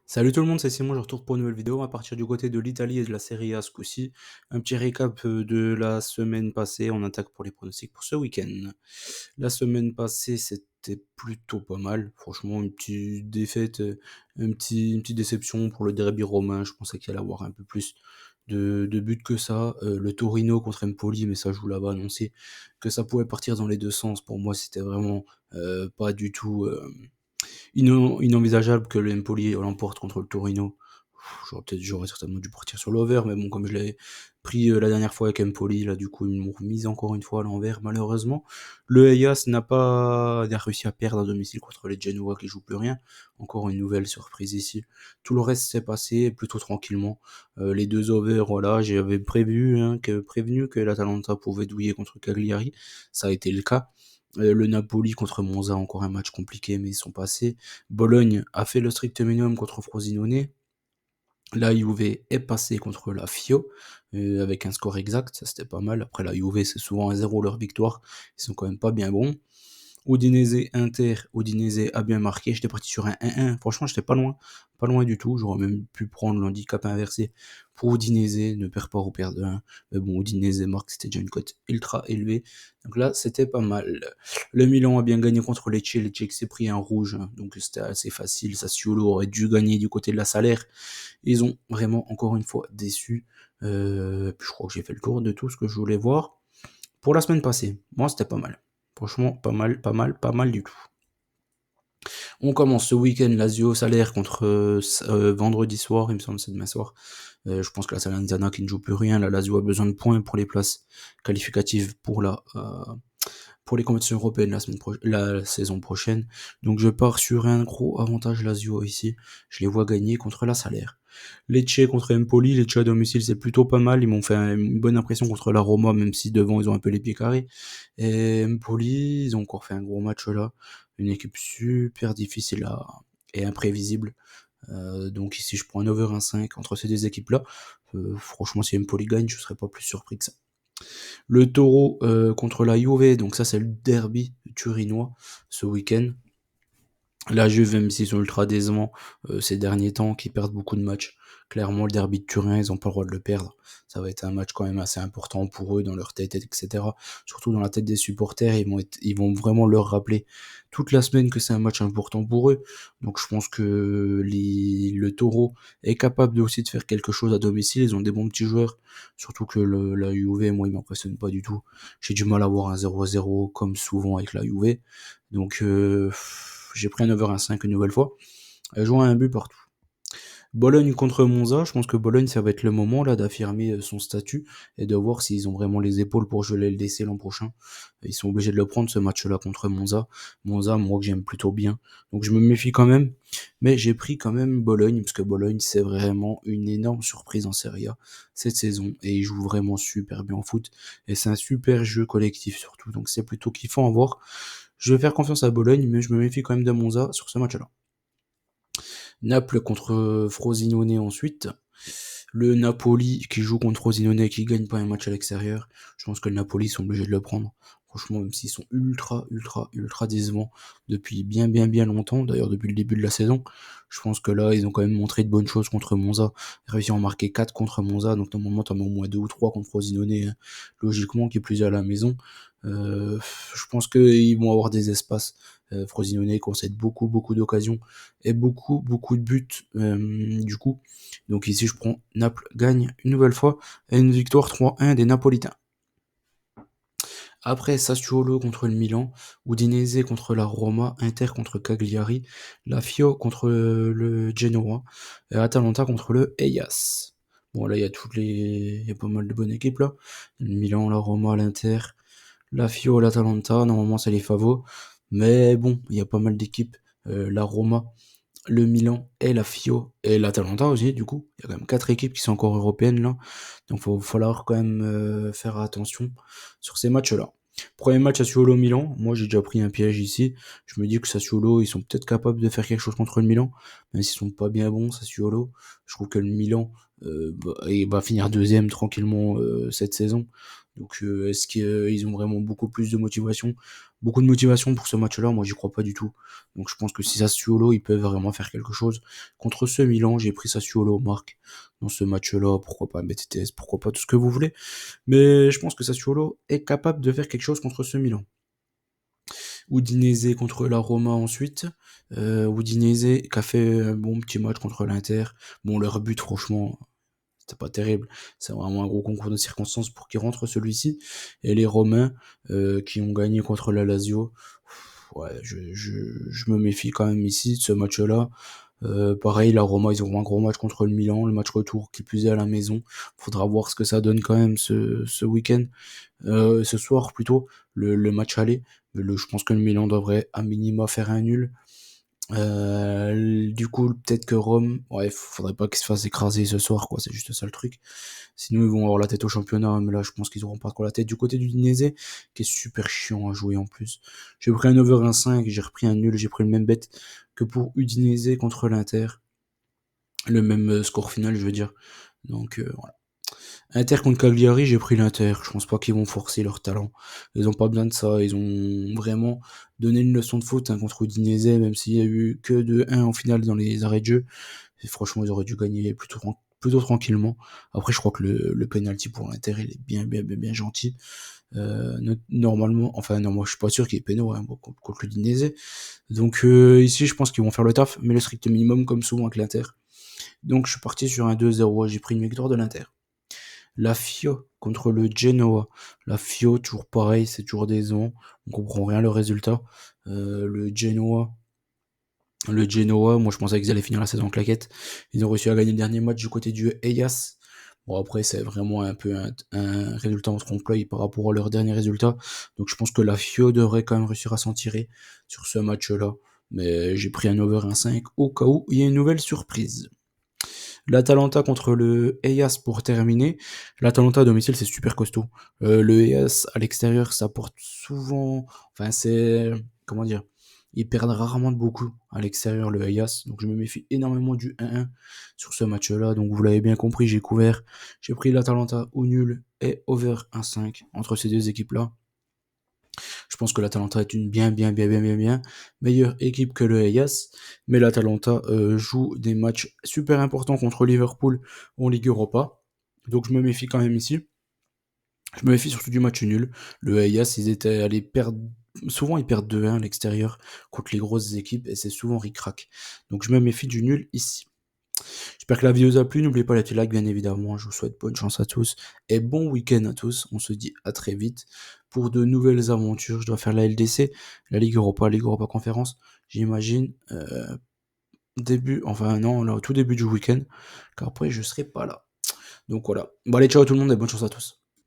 Salut tout le monde, c'est Simon, je retrouve pour une nouvelle vidéo. On va partir du côté de l'Italie et de la Serie A ce coup-ci. Un petit récap de la semaine passée. On attaque pour les pronostics pour ce week-end. La semaine passée, c'était plutôt pas mal. Franchement, une petite défaite, une petite déception pour le derby romain. Je pensais qu'il allait avoir un peu plus de buts que ça. Le Torino contre Empoli, mais ça, je vous l'avais annoncé, que ça pouvait partir dans les deux sens. Pour moi, c'était vraiment pas du tout inenvisageable que le Empoli l'emporte contre le Torino. J'aurais certainement dû partir sur l'over, mais bon, comme je l'avais pris la dernière fois avec Empoli, là, du coup, ils m'ont remis encore une fois à l'envers, malheureusement. Le Hellas n'a réussi à perdre à domicile contre les Genoa qui jouent plus rien. Encore une nouvelle surprise ici. Tout le reste s'est passé plutôt tranquillement. Les deux overs, voilà, j'avais prévenu que l'Atalanta pouvait douiller contre Cagliari. Ça a été le cas. Le Napoli contre Monza, encore un match compliqué, mais ils sont passés. Bologne a fait le strict minimum contre Frosinone. La Juve est passée contre la Fio, avec un score exact, ça c'était pas mal. Après la Juve, c'est souvent 1-0 leur victoire, ils sont quand même pas bien bons. Udinese Inter, Udinese a bien marqué, j'étais parti sur un 1-1, franchement j'étais pas loin du tout, j'aurais même pu prendre l'handicap inversé pour Udinese, ne perd pas ou perd de 1, mais bon Udinese marque, c'était déjà une cote ultra élevée, donc là c'était pas mal. Le Milan a bien gagné contre Lecce qui s'est pris un rouge, hein, donc c'était assez facile, Sassuolo aurait dû gagner du côté de la Salaire, ils ont vraiment encore une fois déçu, je crois que j'ai fait le tour de tout ce que je voulais voir. Pour la semaine passée, moi c'était pas mal. Franchement, pas mal, pas mal, pas mal du tout. On commence ce week-end, Lazio Salaire contre vendredi soir, il me semble, c'est demain soir. Je pense que la Salernitana qui ne joue plus rien, la Lazio a besoin de points pour les places qualificatives pour les compétitions européennes la saison prochaine. Donc je pars sur un gros avantage Lazio ici. Je les vois gagner contre la Salaire. Lecce contre Empoli, Lecce à domicile c'est plutôt pas mal. Ils m'ont fait une bonne impression contre la Roma, même si devant ils ont un peu les pieds carrés. Et Empoli, ils ont encore fait un gros match là. Une équipe super difficile et imprévisible. Donc ici je prends un over 1,5 entre ces deux équipes-là. Franchement si Empoli gagne, je serais pas plus surpris que ça. Le Taureau contre la Juve, donc ça c'est le derby turinois ce week-end. La Juve, même s'ils sont ultra décevants ces derniers temps, qui perdent beaucoup de matchs, clairement le derby de Turin, ils n'ont pas le droit de le perdre. Ça va être un match quand même assez important pour eux, dans leur tête, etc. Surtout dans la tête des supporters, ils vont vraiment leur rappeler toute la semaine que c'est un match important pour eux. Donc je pense que le Taureau est capable aussi de faire quelque chose à domicile. Ils ont des bons petits joueurs, surtout que la Juve, moi, ils m'impressionnent pas du tout. J'ai du mal à voir un 0-0 comme souvent avec la Juve. Donc j'ai pris un over 1,5 une nouvelle fois. Jouant à un but partout. Bologne contre Monza, je pense que Bologne, ça va être le moment là d'affirmer son statut et de voir s'ils ont vraiment les épaules pour jouer le LDC l'an prochain. Ils sont obligés de le prendre ce match-là contre Monza. Monza, moi que j'aime plutôt bien. Donc je me méfie quand même. Mais j'ai pris quand même Bologne, parce que Bologne, c'est vraiment une énorme surprise en Serie A cette saison. Et ils jouent vraiment super bien en foot. Et c'est un super jeu collectif surtout. Donc c'est plutôt kiffant à voir. Je vais faire confiance à Bologne, mais je me méfie quand même de Monza sur ce match-là. Naples contre Frosinone ensuite. Le Napoli qui joue contre Frosinone et qui gagne pas un match à l'extérieur. Je pense que le Napoli sont obligés de le prendre. Franchement, même s'ils sont ultra décevants depuis bien longtemps, d'ailleurs depuis le début de la saison, je pense que là, ils ont quand même montré de bonnes choses contre Monza. Ils ont réussi à en marquer 4 contre Monza, donc normalement, t'en mets au moins 2 ou 3 contre Frosinone, hein, logiquement, qui est plus à la maison. Je pense qu'ils vont avoir des espaces. Frosinone concède beaucoup d'occasions et beaucoup de buts du coup. Donc ici je prends Naples gagne une nouvelle fois et une victoire 3-1 des Napolitains. Après Sassuolo contre le Milan, Udinese contre la Roma, Inter contre Cagliari, la Fio contre le Genoa et Atalanta contre le Hellas. Bon là il y a pas mal de bonnes équipes là. Le Milan, la Roma, l'Inter, la Fio, l'Atalanta, normalement c'est les favoris. Mais bon, il y a pas mal d'équipes. La Roma, le Milan et la Fio et l'Atalanta aussi, du coup. Il y a quand même 4 équipes qui sont encore européennes là. Donc il va falloir quand même faire attention sur ces matchs-là. Premier match Sassuolo-Milan, moi j'ai déjà pris un piège ici. Je me dis que Sassuolo, ils sont peut-être capables de faire quelque chose contre le Milan, même s'ils sont pas bien bons, Sassuolo. Je trouve que le Milan il va finir deuxième tranquillement cette saison. Donc est-ce qu'ils ont vraiment beaucoup plus de motivation? beaucoup de motivation pour ce match-là, moi j'y crois pas du tout. Donc je pense que si Sassuolo, ils peuvent vraiment faire quelque chose. Contre ce Milan, j'ai pris Sassuolo, Marc, dans ce match-là, pourquoi pas BTTS, pourquoi pas tout ce que vous voulez. Mais je pense que Sassuolo est capable de faire quelque chose contre ce Milan. Udinese contre la Roma ensuite. Udinese qui a fait un bon petit match contre l'Inter. Bon, leur but, franchement, c'était pas terrible. C'est vraiment un gros concours de circonstances pour qu'ils rentrent celui-ci. Et les Romains qui ont gagné contre la Lazio. Ouais, je me méfie quand même ici de ce match-là. Pareil, la Roma, ils auront un gros match contre le Milan, le match retour qui plus est à la maison. Faudra voir ce que ça donne quand même ce week-end, ce soir plutôt, le match aller. Je pense que le Milan devrait à minima faire un nul. Du coup, peut-être que Rome, ouais, faudrait pas qu'ils se fassent écraser ce soir, quoi. C'est juste ça le truc. Sinon, ils vont avoir la tête au championnat, mais là, je pense qu'ils auront pas trop la tête. Du côté du Dinese, qui est super chiant à jouer en plus. J'ai pris un over 1,5, j'ai repris un nul, j'ai pris le même bet que pour Udinese contre l'Inter. Le même score final, je veux dire. Donc, voilà. Inter contre Cagliari, j'ai pris l'Inter. Je pense pas qu'ils vont forcer leur talent. Ils ont pas besoin de ça. Ils ont vraiment donné une leçon de foot contre Udinese, même s'il y a eu que 2-1 en finale dans les arrêts de jeu. Et franchement, ils auraient dû gagner plutôt tranquillement. Après, je crois que le penalty pour l'Inter, il est bien gentil. Normalement, enfin non, moi je suis pas sûr qu'il y ait péno contre l'Udinese. Donc ici, je pense qu'ils vont faire le taf, mais le strict minimum comme souvent avec l'Inter. Donc je suis parti sur un 2-0. J'ai pris une victoire de l'Inter. La Fio contre le Genoa. La Fio, toujours pareil, c'est toujours décevant. On comprend rien le résultat. Le Genoa, moi je pensais qu'ils allaient finir la saison en claquette. Ils ont réussi à gagner le dernier match du côté du Eyas. Bon après c'est vraiment un peu un résultat en trompe-l'œil par rapport à leur dernier résultat. Donc je pense que la Fio devrait quand même réussir à s'en tirer sur ce match-là. Mais j'ai pris un over 1,5 au cas où il y a une nouvelle surprise. L'Atalanta contre le Hellas pour terminer. L'Atalanta à domicile, c'est super costaud. Le Hellas à l'extérieur, ça porte souvent. Enfin, c'est. Comment dire? Ils perdent rarement de beaucoup à l'extérieur, le Hellas. Donc, je me méfie énormément du 1-1 sur ce match-là. Donc, vous l'avez bien compris, j'ai couvert. J'ai pris l'Atalanta au nul et over 1,5 entre ces deux équipes-là. Je pense que l'Atalanta est une bien meilleure équipe que le Hellas, mais l'Atalanta joue des matchs super importants contre Liverpool en Ligue Europa. Donc je me méfie quand même ici. Je me méfie surtout du match nul. Le Hellas, ils étaient allés perdre. Souvent, ils perdent 2-1 à l'extérieur contre les grosses équipes et c'est souvent ric-rac. Donc je me méfie du nul ici. J'espère que la vidéo vous a plu. N'oubliez pas les petits likes, bien évidemment. Je vous souhaite bonne chance à tous et bon week-end à tous. On se dit à très vite pour de nouvelles aventures. Je dois faire la LDC, la Ligue Europa Conférence, j'imagine. Enfin non, là, au tout début du week-end, car après je serai pas là. Donc voilà. Bon allez, ciao tout le monde et bonne chance à tous.